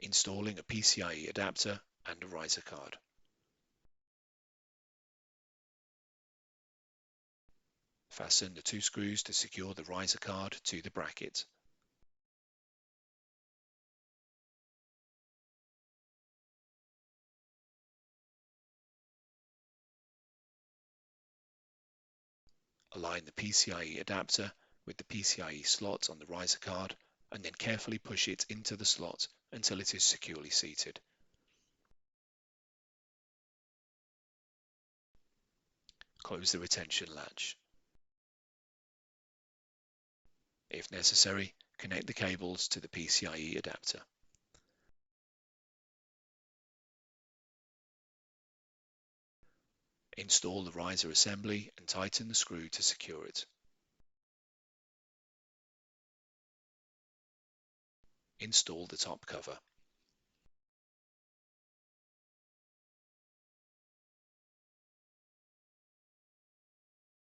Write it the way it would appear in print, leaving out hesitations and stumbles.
Installing a PCIe adapter and a riser card. Fasten the 2 screws to secure the riser card to the bracket. Align the PCIe adapter with the PCIe slot on the riser card and then carefully push it into the slot until it is securely seated. Close the retention latch. If necessary, connect the cables to the PCIe adapter. Install the riser assembly and tighten the screw to secure it. Install the top cover.